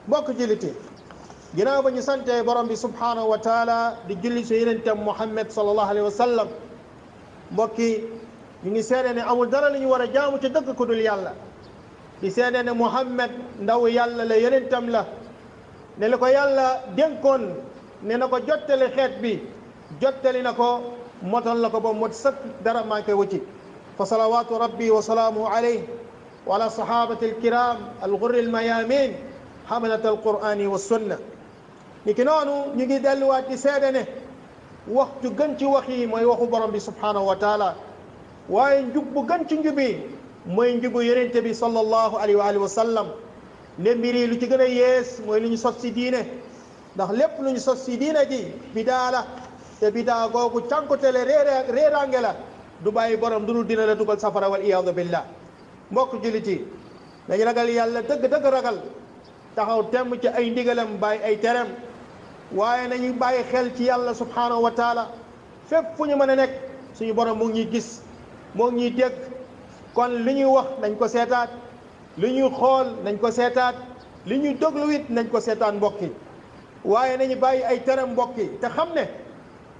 mbokk julliti ginnaaw ba ñu sante borom bi subhanahu wa taala di julli si yenentam Muhammad sallallahu alayhi wa sallam mbokki ñu ngi seede ne amul dara lu ñu war a jaamu ci dëgg ku dul yàlla di seede ne Muhammad ndaw yàlla la yenentam la ne la ko yàlla dénkoon ne na ko jottali xeet bi jottali na ko motal la ko ba mot sëkk dara manqué wu ci fa salawatu rabbi wa salaamuhu alayhi wa ala sahabati alkiram alghurri almayamin hamalat alqurani wa sunna ni ki noonu ñu ngi delluwaat di seede ne waxtu gën ci wax yi mooy waxu borom bi subhanahu wa taala waaye njub bu gën ci njubi mooy njubu yonente bi sallallahu alayhi wa alihi wa sallam ne mbir yi lu ci gën a yees mooy lu ñu sos si diine ndax lépp lu ñu sos si diine ji bidaa la te bidaa googu cànkutele réeraange la du bàyyi borom du dul dina la dugal safara wal iyaadu billah mbokk jullit yi dañu ragal yàlla dëgg ragal taxaw temm ci ay ndigalam bàyyi ay terem waaye nañu bàyyi xel ci yàlla subhanahu wa taala fépp fu ñu mën a nekk suñu borom mu ngi ñuy gis mu ngi ñuy dégg kon li ñuy wax nañ ko seetaat li ñuy xool nañ ko seetaat li ñuy déglu it nañ ko seetaan mbokk yi waaye nañu bàyyi ay terem mbokk yi te xam ne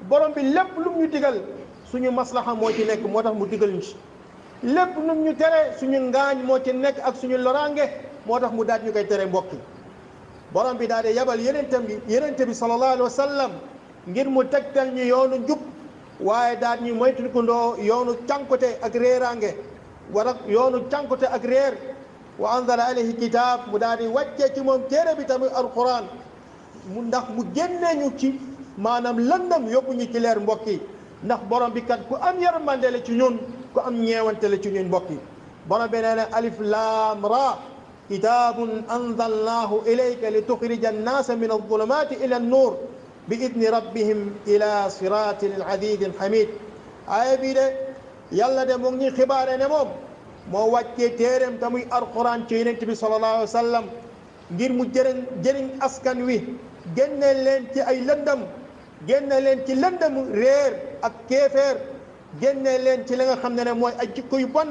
borom bi lépp lu ñu digal suñu maslaxa moo ci nekk moo tax mu digal ñu ci lépp lu ñu tere suñu ngaañ moo ci nekk ak suñu loraange moo tax mu daat ñu koy tere mbokk yi borom bi daal di yabal yenente bi sallallahu alayhi wa sallam ngir mu tegtal ñu yoonu njub waaye daal ñu moytandikoo yoonu cànkute ak réeraange wala yoonu cànkute ak réer wa anzala alayhi kitab mu daal di wàccee ci moom téere bi tamit alquran mu ndax mu génnee ñu ci maanaam lëndëm yóbbu ñu ci leer mbokk yi ndax borom bi kat ku am yërmande la ci ñun ku am ñeewante la ci ñun mbokk yi borom bi nee na alif laam ra kitabun anzalnahu ilayka li tuxrija annaasa min alzulumati ila annur bi idni rabbihim ila sirati alazizi alhamid aaya bii de yàlla de mu ngi ñuy xibaare ne moom moo wàccee téeréem te muy alquran ci yonent bi sallallahu alayhi wa sallam ngir mu jëriñ askan wi génne leen ci ay lëndëm génne leen ci lëndëm réer ak kéeféer génne leen ci li nga xam ne mooy ay jikko yu bon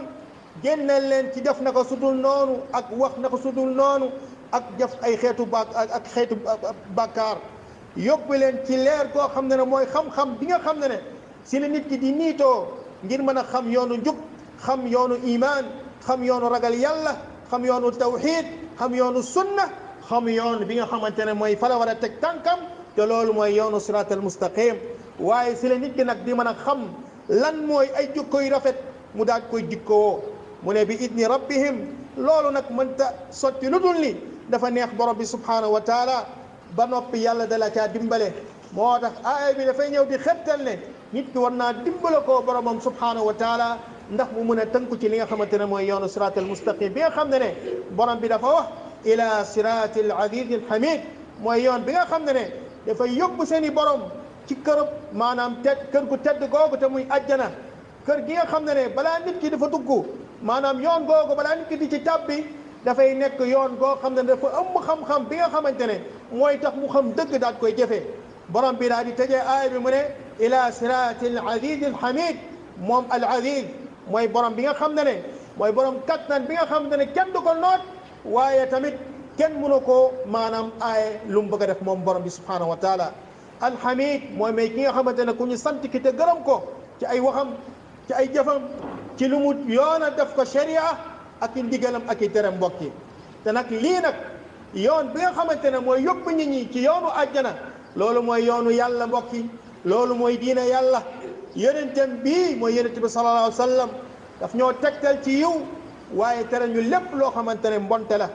génne leen ci def na ko sudul noonu ak wax na ko sudul noonu ak def ay xeetu bàkkaar yóbbu leen ci leer koo xam ne mooy xam-xam bi nga xam ne si la nit ki di niitoo ngir mën a xam yoonu njub xam yoonu iman xam yoonu ragal yàlla xam yoonu tawxid xam yoonu sunna xam yoon bi nga xamante ne mooy fa la war a teg tànkam te loolu mooy yoonu sirat al mustaqim waaye si la nit ki nag di mën a xam lan mooy ay jikko yu rafet mu daal koy jikkoo mu ne bi idni rabbihim loolu nag mënta sotti lu dul ni dafa neex borom bi subhanahu wa taala ba noppi yàlla dala caa dimbale moo tax aaya bi dafay ñëw di xettal ne nit ki war naa dimbale koo boromam subhanahu wa taala ndax mu mën a tënku ci li nga xamante ne mooy yoonu sirat al mustaqim bi nga xam ne borom bi dafa wax ila sirati al aziz al hamid mooy yoon bi nga xam ne dafay yóbbu seen i borom ci kër maanaam kër gu tedd googu te muy ajjana kër gi nga xam ne balaa nit ki dafa dugg maanaam yoon googu balaa nit ki di ci tàbbi dafay nekk yoon goo xam ne dafa ëmb xam-xam bi nga xamante ne mooy tax mu xam dëgg daal koy jëfee borom bi daal di tëjee aaya bi mu ne ila sirati al aziz al hamid moom al aziz mooy borom bi nga xam ne mooy borom kattan bi nga xam ne kenn du ko noot waaye tamit kenn mënu ko maanaam aaye lu mu bëgg a def moom borom bi subhanahu wa taala alhamid mooy may ki nga xamante ne ku ñu sant ki te gërëm ko ci ay waxam ci ay jëfam ci lu mu yoona def ko sharia ak i ndigalam ak i terem mbokk yi te nag lii nag yoon bi nga xamante ne mooy yóbbu nit ñi ci yoonu àjjana loolu mooy yoonu yàlla mbokk yi loolu mooy diine yàlla yonentam bii mooy yonent bi sallallahu alayhi wa sallam daf ñoo tegtal ci yiw waaye tere ñu lépp loo xamante ne mbonte la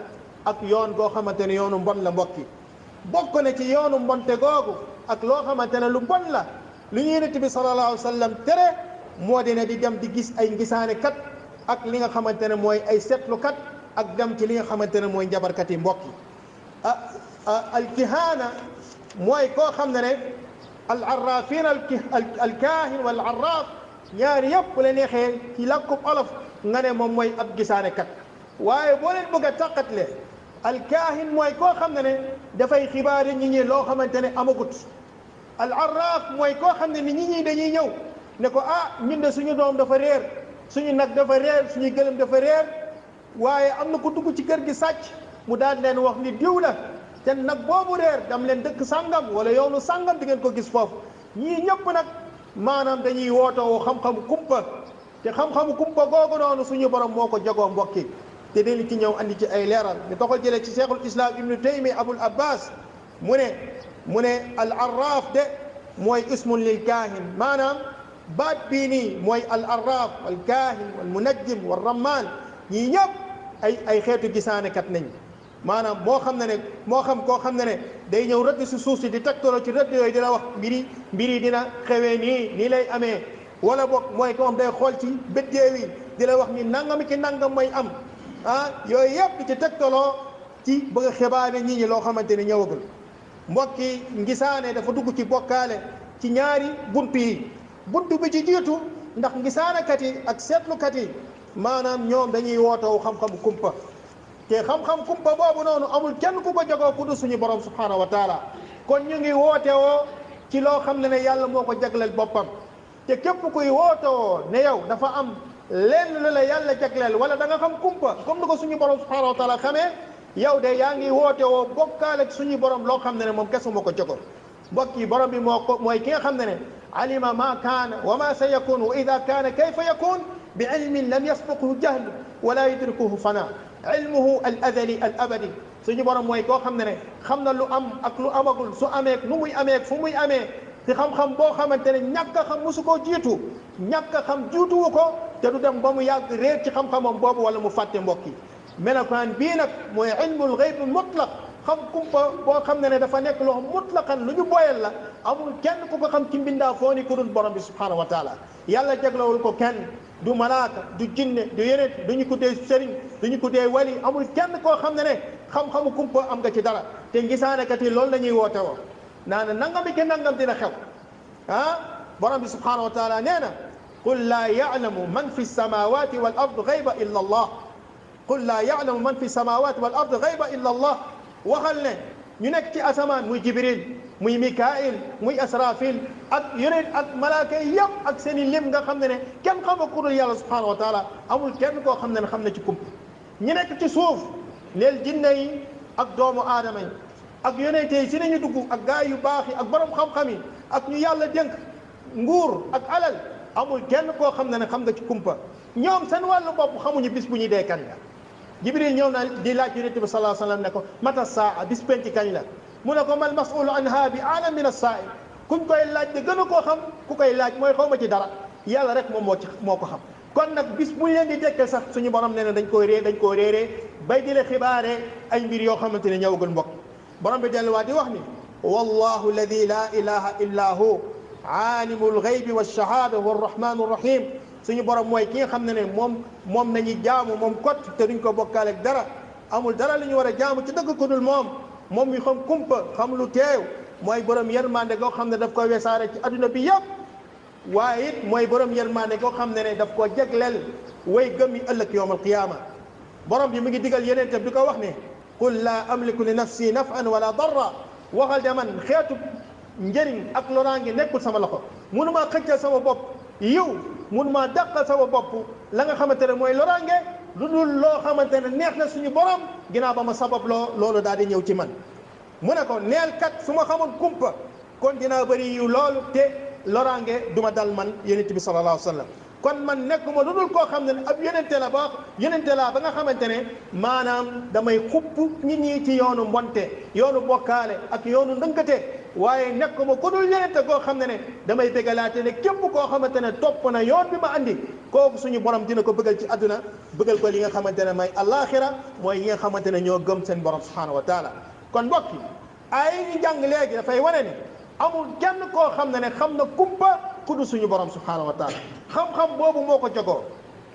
ak yoon goo xamante ne yoonu mbon la mbokk yi bokk na ci yoonu mbonte googu ak loo xamante ne lu bon la lu ñu yonent bi sallallahu alayhi wa sallam tere moo di ne di dem di gis ay ngisaane kat ak li nga xamante ne mooy ay seetlu kat ak dem ci li nga xamante ne mooy njabarkat yi mbokk yi alkihaana mooy koo xam ne al arrafin alkaahin wal arraf ñaari yëpp la neexee ci làkkub olof nga ne moom mooy ab gisaane kat waaye boo leen bëgg a tàqatle alkaahin mooy koo xam ne dafay xibaari nit ñi loo xamante ne amagut al arraf mooy koo xam ne ni nit ñi dañuy ñëw ne ko ñun de suñu doom dafa réer suñu nag dafa réer suñu gëlëm dafa réer waaye am na ku dugg ci kër gi sàcc mu daal leen wax ni diw la te nag boobu réer dam leen dëkk sàngam wala yoonu sàngam di ngeen ko gis foofu ñii ñëpp nag maanaam dañuy wootoo xam-xamu kumpa te xam-xamu kumpa googu noonu suñu borom moo ko jagoo mbokki te dañu ci ñëw andi ci ay leeral ñu doxal jëlee ci cheikhul islam ibnu taymi abul abbas mu ne al arraf de mooy ismun lil kaahin maanaam baat bii nii mooy al arraf wal kaahin wal munajjim wal rammaan ñii ñëpp ay xeetu gisaanekat nañ maanaam moo xam koo xam ne day ñëw rëdd si suuf si di tegtaloo ci rëdd yooyu dina wax mbiri dina xewee nii lay amee wala boog mooy ko day xool ci bëddéew yi di la wax ni nangam ci nangam mooy am yooyu yëpp di ci tegtaloo ci bëgg a xibaare nit ñi loo xamante ne ñëwagul mbokki ngisaane dafa dugg ci bokkaale ci ñaari buntu yi buntu bi ci jiitu ndax ngisaanekat yi ak seetlukat yi maanaam ñoom dañuy wootoo xam-xamu kumpa te xam-xam kumpa boobu noonu amul kenn ku ko jagoo ku dul suñu borom subhanahu wa taala kon ñu ngi wootewoo ci loo xam ne yàlla moo ko jagleel boppam te képp kuy wootewoo ne yow dafa am lenn lu la yàlla jagleel wala da nga xam kumpa comme ni ko suñu borom subhanahu wa taala xamee yow de yaa ngi wootewoo bokkaale suñu borom loo xam ne moom kese moo ko jagoo mbokk yi borom bi mooy ki nga xam ne alima ma kaana wa ma sa yakun wa ida kaana kayfa yakun bi ilmin lam yasbiqhu jahl wala yudrikuhu fana ilmuhu al azali al abadi suñu borom mooy koo xam ne xam na lu am ak lu amagul su amee nu muy amee fu muy amee te xam-xam boo xamante ne ñàkk a xam musu koo jiitu ñàkk a xam jiituwu ko te du dem ba mu yàgg réer ci xam-xamam boobu wala mu fàtte mbokk yi melokaan bii nag mooy ilmul gayb mutlaq xam kumpa boo xam ne dafa nekk loo xam mutlaqan lu ñu boyal la amul kenn ku ko xam ci mbindaa foo ni ku dul borom bi subhanahu wa taala yàlla jaglawul ko kenn du malaaka du jinne du yeneen duñu ko dee sëriñ duñu ko dee wali amul kenn koo xam ne xam-xamu kumpa am nga ci dara te ngisaanekat yi loolu la ñuy woote woo naana nangam bi ke nangam dina xew borom bi subhanahu wa taala nee na qul laa ya'lamu man fi samawati wal ard ghayba illa allah qul laa ya'lamu man fi samawati wal ard ghayba illa allah waxal ne ñu nekk ci asamaan muy jibril muy mikail muy asrafil ak yeneen ak malaaka yi yëpp ak seen i lim nga xam ne kenn xama ku dul yàlla subhanahu wa taala amul kenn koo xam ne xam na ci kump ñu nekk ci suuf neel jinne yi ak doomu aadama yi ak yonente yi si nañu dugg ak gaay yu baax yi ak borom xam-xam yi ak ñu yàlla dénk nguur ak alal amul kenn koo xam ne xam nga ci kumpa ñoom seen wàllu bopp xamuñu bis bu ñuy dee kañ la jibril ñëw na di laaj yonente bi sallallahu alayhi wa sallam ne ko mata saa bis penci kañ la mu ne ko mal mas'ulu anha bi a'lam min as-sa'il kuñ koy laaj de gën a koo xam ku koy laaj mooy xaw ma ci dara yàlla rek moom moo ko xam kon nag bis bu ñu leen di dekkal sax suñu borom nee na dañ koo réeree bay di la xibaare ay mbir yoo xamante ne ñëwagul mbokk borom bi delluwaat di wax ni wallahu alladi la ilaha illa hu alimul ghaybi wash-shahada huwa ar-rahmanu ar-rahim suñu borom mooy ki nga xam ne moom nañu jaamu moom kot te duñ ko bokkaale ak dara amul dara lu ñu war a jaamu ci dëgg ko dul moom mi xam kumpa xam lu teew mooy borom yërmande goo xam ne daf koy wesaare ci adduna bi yëpp waaye it mooy borom yërmande goo xam ne daf koo jegleel way gëm yi ëllëg yawm al-qiyaama borom bi mu ngi digal yeneen tam di ko wax ne qul laa amliku li nafsi naf'an wala darra waxal de man xeetu njëriñ ak loraange nekkul sama loxo mënumaa xëccal sama bopp yiw mënumaa dàqal sama bopp la nga xamante ne mooy loraange lu dul loo xamante ne neex na suñu borom ginnaaw ba ma sabab loolu daal di ñëw ci man mu ne ko neel kat su ma xamoon kumpa kon dinaa bëri yiw loolu te loraange du ma dal man yonent bi sallallahu alayhi wa sallam kon man nekkuma lu dul koo xam ne ab yonente laa ba nga xamante ne maanaam damay xupp nit ñi ci yoonu mbonte yoonu bokkaale ak yoonu ndënkate waaye nekkuma ku dul yonente koo xam ne damay bégalaate ne képp koo xamante ne topp na yoon bi ma andi kooku suñu borom dina ko bëggal ci àdduna bëggal ko li nga xamante ne may alaxira mooy yi nga xamante ne ñoo gëm seen borom subhanahu wa taala kon mbokk yi ay ñu jàng léegi dafay wane ne amul kenn koo xam ne xam na kumpa ku dul suñu borom subhanahu wa taala xam-xam boobu moo ko jagoo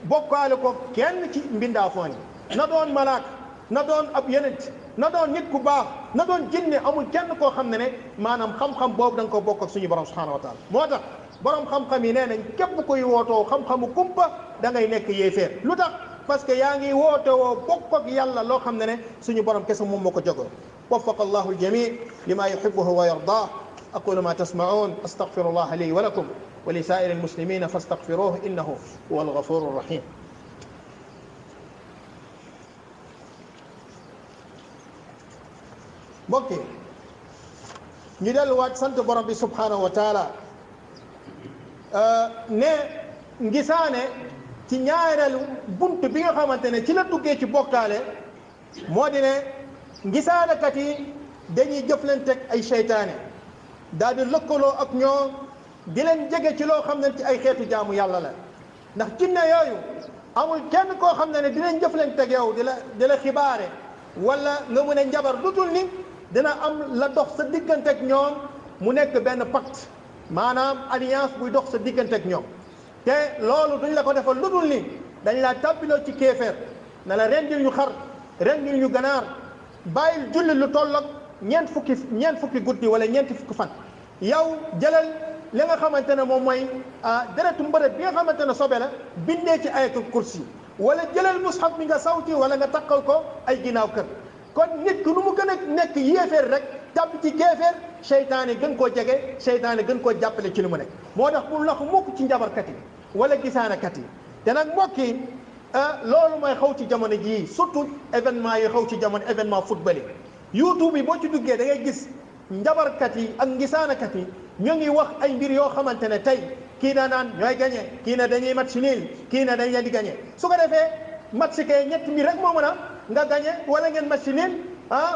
bokkaale ko kenn ci mbindaafoon yi na doon malaak na doon ab yonent na doon nit ku baax na doon jinne amul kenn koo xam ne maanaam xam-xam boobu da nga ko bokk ak suñu borom subhanahu wa taala moo tax borom xam-xam yi nee nañ képp kuy wootoo xam-xamu kumpa da ngay nekk yéeféer lu tax parce que yaa ngi wootewoo bokk ak yàlla loo xam ne suñu borom kese moom moo ko jagoo waffaqa allahu aljami lima yuhibbuhu wa yardah أقول ما تسمعون أستغفر الله لي ولكم ولسائر المسلمين فاستغفروه إنه هو الغفور الرحيم mbokk yi ñu delluwaat sant borom bi subhanahu wa taala ne ngisaane ci ñaareelu bunt bi nga xamante ne ci la duggee ci bokkaale moo di ne ngisaanekat yi dañuy jëflanteeg ay seytaane daal di lëkkaloo ak ñoom di leen jege ci loo xam ne ci ay xeetu jaamu yàlla la ndax jinne yooyu amul kenn koo xam ne dinañ jëflanteeg yow di la xibaare wala nga mën a njabar lu dul ni dina am la dox sa digganteeg ñoom mu nekk benn pacte maanaam alliance buy dox sa digganteeg ñoom te loolu duñ la ko defal lu dul ni dañ laa tàbbiloo ci kéefeer na la rendil ñu xar rendil ñu ganaar bàyyil julli lu toll ak ñeent fukki guddi wala ñeenti fukki fan yow jëlal li nga xamante ne moom mooy deretu mbërët bi nga xamante ne sobe la bindee ci ayatul kursi wala jëlal mushaf mi nga sawti wala nga takkal ko ay ginnaaw kër kon nit ku nu mu gën a nekk yéeféer rek tàbb ci kéeféer seytaane gën koo jege seytaane gën koo jàppale ci li mu nekk moo tax bu lax mukk ci njabarkat yi wala gisaanekat yi te nag mbokk yi loolu mooy xaw ci jamono jii surtout événement yi xaw ci jamono événement football yi YouTube yi boo ci duggee da ngay gis njabarkat yi ak ngisaanekat yi ñu ngi wax ay mbir yoo xamante ne tey kii na naan ñooy gagné kii na dañuy match nul kii na dañ leen di gagné su ko defee match kay ñetti mbir rek moo mën a nga gagné wala ngeen match nul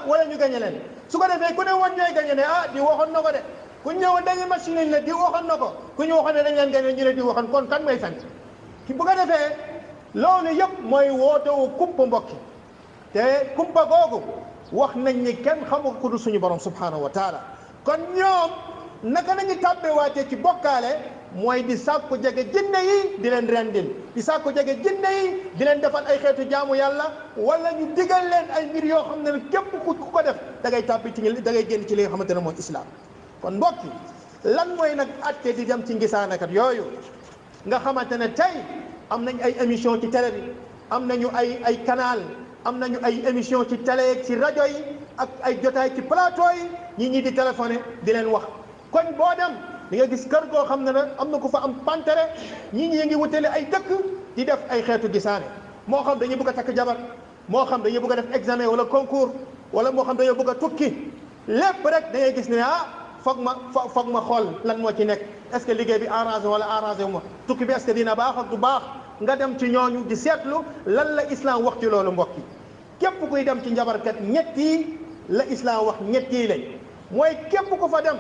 wala ñu gagné leen su ko defee ku ne woon ñooy gagné ne di waxoon na ko de ku ñëwoon dañuy match nul ne di waxoon na ko ku ñu waxoon ne dañ leen gagné ñu ne di waxoon kon kan may fen ki bu ko defee loolu yëpp mooy wootewu kumpa mbokki te kumpa googu wax nañ ni kenn xamu ko du suñu borom subhanahu wa taala kon ñoom naka nañu tàbbewaatee ci bokkaale mooy di sàkku jege jinne yi di leen rendil di sàkku jege jinne yi di leen defal ay xeetu jaamu yàlla wala ñu digal leen ay mbir yoo xam ne képp ku ko def da ngay tàbbi ci da ngay génn ci li nga xamante ne mooy islam kon mbokk yi lan mooy nag atte di dem ci ngisaanekat yooyu nga xamante ne tey am nañ ay émission ci télé bi am nañu ay canal am nañu ay émission ci télé ci rajo yi ak ay jotaay ci plateau yi ñi di téléphoné di leen wax koñ boo dem di nga gis kër goo xam ne nag am na ku fa am pantere ñi ngi wutale ay dëkk di def ay xeetu gisaane moo xam dañuy bëgg a takk jabar moo xam dañuy bëgg a def examen wala concours wala moo xam dañoo bëgg a tukki lépp rek da ngay gis ne foog ma xool lan moo ci nekk est-ce que liggéey bi arrangé wala arrangé wu ma tukki bi est-ce que dina baax ak du baax nga dem ci ñooñu di seetlu lan la islam wax ci loolu mbokk yi képp kuy dem ci njabarkat ñett yi la islam wax ñett yi lañ mooy képp ku fa dem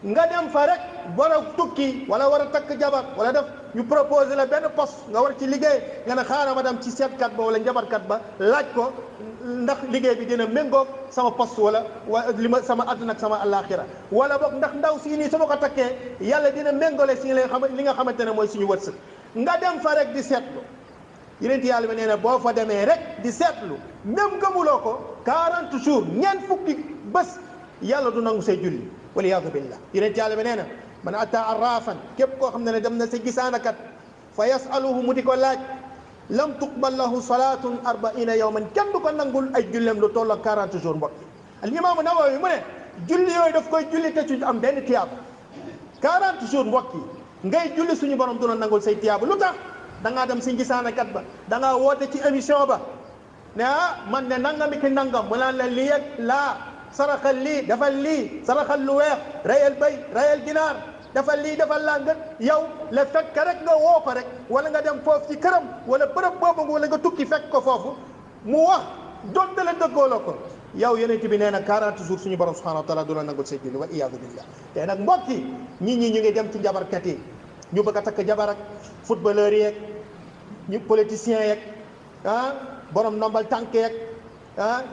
nga dem fa rek war a tukki wala war a takk jabar wala def ñu proposé la benn poste nga war ci liggéey nga ne xaaral ma dem ci seetkat ba wala njabarkat ba laaj ko ndax liggéey bi dina méngoog sama poste wala li ma sama àdduna ak sama àllaaxira wala boog ndax ndaw si nii su ma ko takkee yàlla dina méngale si li nga xamante ne mooy suñu wërsëg nga dem fa rek di seetlu yonent yàlla bi nee na boo fa demee rek di seetlu même gëmuloo ko 40 jours ñeent fukki bés yàlla du nangu say julli waliyaadu billah yonent yàlla bi nee na man ata arrafan képp koo xam ne dem na sa gisaanakat fa yasaluhu mu di ko laaj lam tuqbal lahu salatun 40 yawman kenn du ko nangul ay jullem lu toll ak 40 jours mbokk al imaamu Nawawi mu ne julli yooyu daf koy julli te ci am benn tiyaab 40 jours mbokk yi ngay julli suñu borom du la nangul say tiyaab lu tax da ngaa dem si gisaanakat ba da ngaa woote ci émission ba ne man ne nangami ki nangam mu naan la lii ak laa saraxal lii defal lii saraxal lu weex rayal bay rayal ginaar defal lii defal laa nga yow la fekk rek nga woo ko rek wala nga dem foofu ci këram wala bërëb boobu wala nga tukki fekk ko foofu mu wax donte la dëggooloo ko yow yonent bi nee na 40 jours suñu borom subhanahu wa taala du la nangul say julli wal iyaadu billah te nag mbokk yi ñi ñu ngi dem ci jabarkat yi ñu bëgg a takk jabar ak footballeur yeeg ñu politiciens yeeg borom nombal tànk yeeg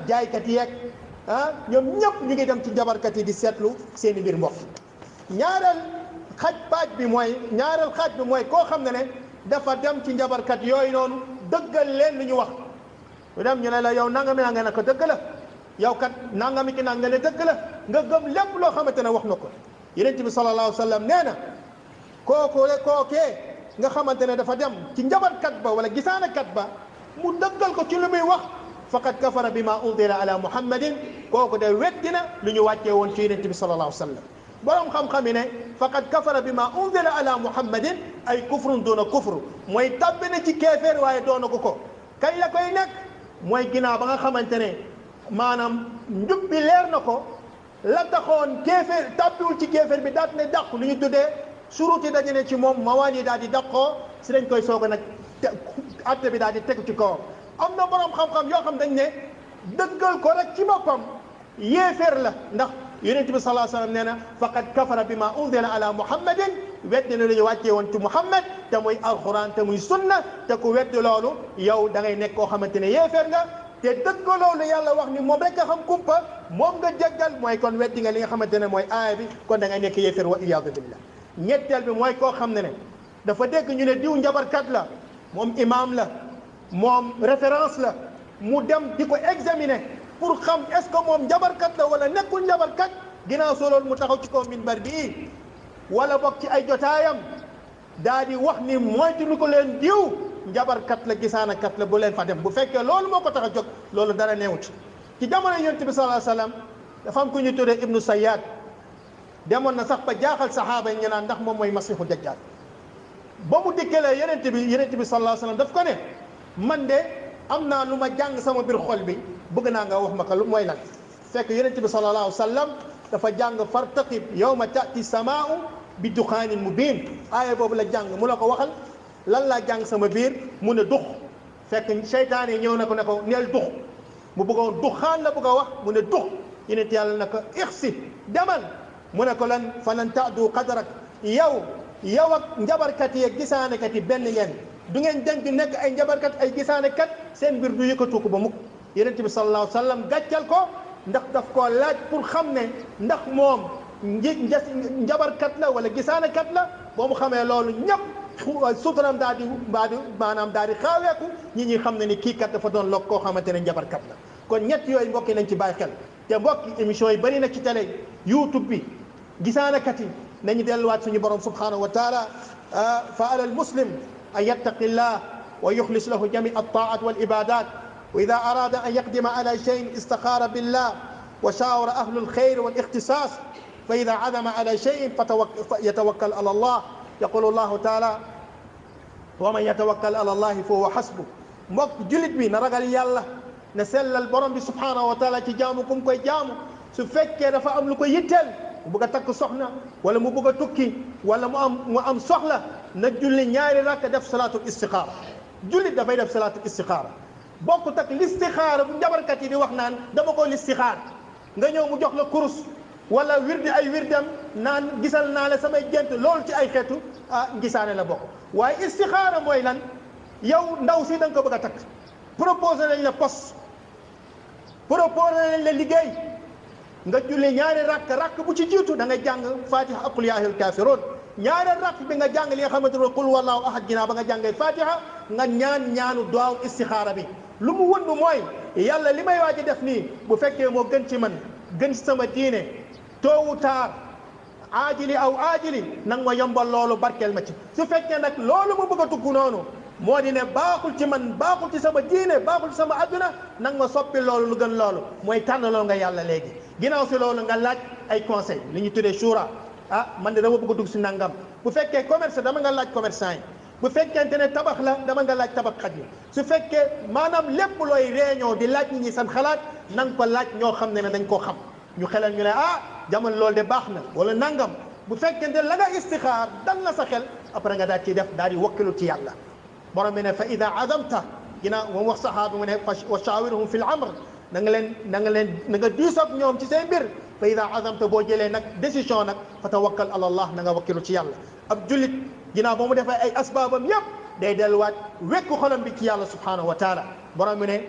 jaaykat yeeg ñoom ñëpp ñu ngi dem ci jabarkat yi di seetlu seen i mbir mbokk ñaareel xaaj bi mooy koo xam ne dafa dem ci njabarkat yooyu noonu dëggal leen li ñu wax ñu dem ñu ne la yow nangami nga ne ko dëgg la yow kat nangami ki nga ne dëgg la nga gëm lépp loo xamante ne wax na ko yonent bi sallallahu alayhi wa sallam nee na kookee nga xamante ne dafa dem ci njabarkat ba wala gisaanakat ba mu dëggal ko ci lu muy wax faqad kafara bima unzila ala muhammadin kooku de weddina lu ñu wàccee woon ci yonent bi sallallahu alayhi wa sallam borom xam-xam yi ne faqad kafara bima unzila ala muhammadin ay kufrun duna kufru mooy tabbi na ci kéeféer waaye doona ko kañ la koy nekk mooy ginnaaw ba nga xamante ne maanaam njub bi leer na ko la taxoon kéeféer tàbbiwul ci kéeféer bi daat ne dàqu lu ñu tuddee suruti dañu ne ci moom mawaan yi daal di dàqoo si dañ koy soog a nag atte bi daal di tegu ci kawam am na borom xam-xam yoo xam dañ ne dëggal ko rek ci boppam yéeféer la ndax yonent bi sallallahu alayhi wa sallam nee na faqad kafara bima unzila ala muhammadin weddi na lu ñu wàccee woon ci muhammad te muy alquran te muy sunna te ku weddi loolu yow da ngay nekk koo xamante ne yéeféer nga te dëgg loolu yàlla wax ni moom rek a xam kumpa moom nga jéggal mooy kon weddi nga li nga xamante ne mooy aaya bi kon da ngay nekk yéeféer wa iyaadu billah ñetteel bi mooy koo xam ne dafa dégg ñu ne diw njabarkat la moom imam la moom référence la mu dem di ko examiner pour xam est-ce que moom njabarkat la wala nekkul njabarkat ginnaaw soo loolu mu taxaw ci kaw minbar bii wala bokk ci ay jotaayam daa di wax ni moytu ni ko leen diw njabarkat la gisaanakat la bu leen fa dem bu fekkee loolu moo ko tax a jóg loolu dara neewut ci jamono yonent bi sallallahu alayhi wasallam dafa am ku ñu tuddee ibnu Sayyad demoon na sax ba jaaxal saxaaba yi ñu naan ndax moom mooy masiixu dajjal ba mu dikkalee yonent bi sallallahu alayhi wasallam daf ko ne man de am naa lu ma jàng sama biir xol bi bëgg naa nga wax ma ko lu mooy lan fekk yonent bi sallallahu alayhi wasallam dafa jàng fartaqib yawma ta'ti samaa'u bi duxaanin mubiin aaya boobu la jàng mu la ko waxal lan laa jàng sama biir mu ne dux fekk seytaane yi ñëw na ko ne ko neel dux mu bëggoon duxaan la bëgg a wax mu ne dux yonent yàlla na ko ixsi demal mu ne ko lan falan ta'du qadrak yow ak njabarkat yi ak gisaanekat yi benn ngeen du ngeen denc nekk ay njabarkat ay gisaanekat seen mbir du yëkkatu ko ba mukk yonent bi sallallahu alayhi wa sallam gàccal ko ndax daf koo laaj pour xam ne ndax moom njabarkat la wala gisaanekat la boo mu xamee loolu ñëpp suturam daal di maanaam daal di xaaweeku ñi xam ne ni kii kat dafa doon log koo xamante ne njabarkat la kon ñett yooyu mbokk yi nañ ci bàyyi xel te mbokk émission yi bëri na ci télé YouTube bi gisaanekat yi nañu delluwaat suñu borom subhanahu wa taala fa ala al muslim an yattaqi llah wa yuxlis lahu jami altaat walibadat wa ida arada an yaqdima ala cheyin istaxaara billah wa shawara ahlu alxeyr walixtisas fa ida adama ala cheyin yatawakkal ala allah yaqulu llahu taala wa man yatawakkal ala allahi fa huwa xasbu mbokk julit bi na ragal yàlla na sellal borom bi subhanahu wa taala ci jaamu kum koy jaamu su fekkee dafa am lu ko yitteel mu bëgg a takk soxna wala mu bëgg a tukki wala mu am soxla na julli ñaari rakk def salaatul istixaara jullit dafay def salaatul istixaara bokkut ak listixaara bu njabarkat yi di wax naan dama ko listixaar nga ñëw mu jox la kurus wala wirdi ay wirdam naan gisal naa la samay gént loolu ci ay xeetu gisaane la bokk waaye istixaara mooy lan yow ndaw si da nga ko bëgg a takk proposé nañ la poste proposé nañ la liggéey nga julli ñaari rakk bu ci jiitu da nga jàng fatiha ak qul yaa ayyuhal kaafiruun ñaari rakk bi nga jàng li nga xamante ne qul wallaahu ahad ginnaaw ba nga jàngee fatiha nga ñaanu duwaaw istixaara bi lu mu wënd mooy yàlla li may waaj a def nii bu fekkee moo gën ci man gën ci sama diine tôt ou tard aajili aw aajili nang ma yombal loolu barkeel ma ci su fekkee nag loolu mu bëgg a tukku noonu moo di ne baaxul ci man baaxul ci sama diine baaxul ci sama adduna nang ma soppi loolu lu gën loolu mooy tànnaloo nga yàlla léegi ginnaaw si loolu nga laaj ay conseil li ñu tuddee shura man de dama bëgg a dugg si nangam bu fekkee commerce dama nga laaj commerçant yi bu fekkente ne tabax la dama nga laaj tabaxkat yi su fekkee maanaam lépp looy réunion di laaj nit ñi seen xalaat na nga ko laaj ñoo xam ne dañ koo xam ñu xelal ñu ne jamono loolu de baax na wala nangam bu fekkente la nga istixaar dal na sa xel après nga daal ciy def daal di wakkilu ci yàlla borom bi ne fa ida azamta ginnaaw moom wax saxaaba mu ne wa shawirhum fi l amr na nga diisoog ñoom ci seen mbir fa ida azamta boo jëlee nag décision nag fa tawakkal ala allah na nga wakkilu ci yàlla ab jullit ginnaaw ba mu defee ay asbaabam yëpp day delluwaat wekku xolam bi ci yàlla subhanahu wa taala borom bi ne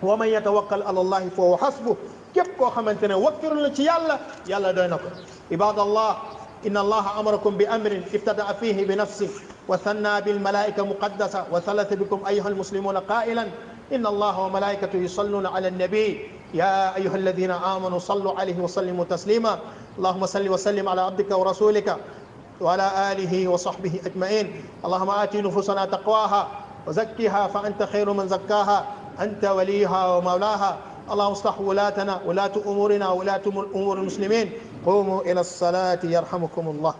wa man yatawakkal ala allahi fa huwa hasbuh képp koo xamante ne wakkilu na ci yàlla yàlla doy na ko ibadallah inna allaha amarakum bi amrin ibtadaa fihi bi nafsi wa thanna bil malaika muqaddasa wa thalatha bikum ayuha almuslimuna qailan inna allaha wa malaikatahu yusalluna ala annabi يا أيها الذين آمنوا صلوا عليه وسلموا تسليما اللهم صل وسلم على عبدك ورسولك وعلى آله وصحبه أجمعين اللهم آت نفوسنا تقواها وزكها فأنت خير من زكاها أنت وليها ومولاها اللهم اصلح ولاتنا ولاة أمورنا ولاة أمور المسلمين قوموا إلى الصلاة يرحمكم الله